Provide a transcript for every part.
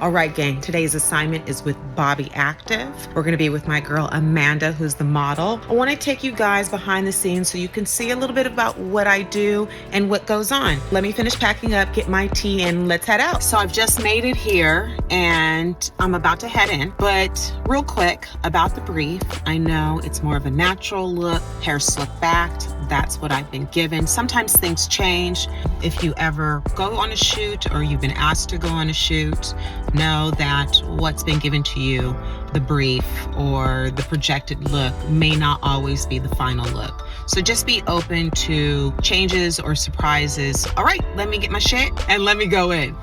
All right, gang, today's assignment is with Bobby Active. We're gonna be with my girl Amanda, who's the model. I wanna take you guys behind the scenes so you can see a little bit about what I do and what goes on. Let me finish packing up, get my tea, and let's head out. So I've just made it here and I'm about to head in, but real quick about the brief. I know it's more of a natural look, hair slicked back. That's what I've been given. Sometimes things change. If you ever go on a shoot or you've been asked to go on a shoot, know that what's been given to you, the brief or the projected look, may not always be the final look. So just be open to changes or surprises. All right, let me get my shit and let me go in.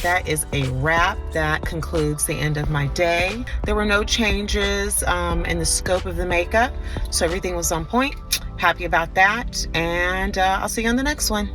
That is a wrap. That concludes the end of my day. There were no changes in the scope of the makeup, so everything was on point. Happy about that, and I'll see you on the next one.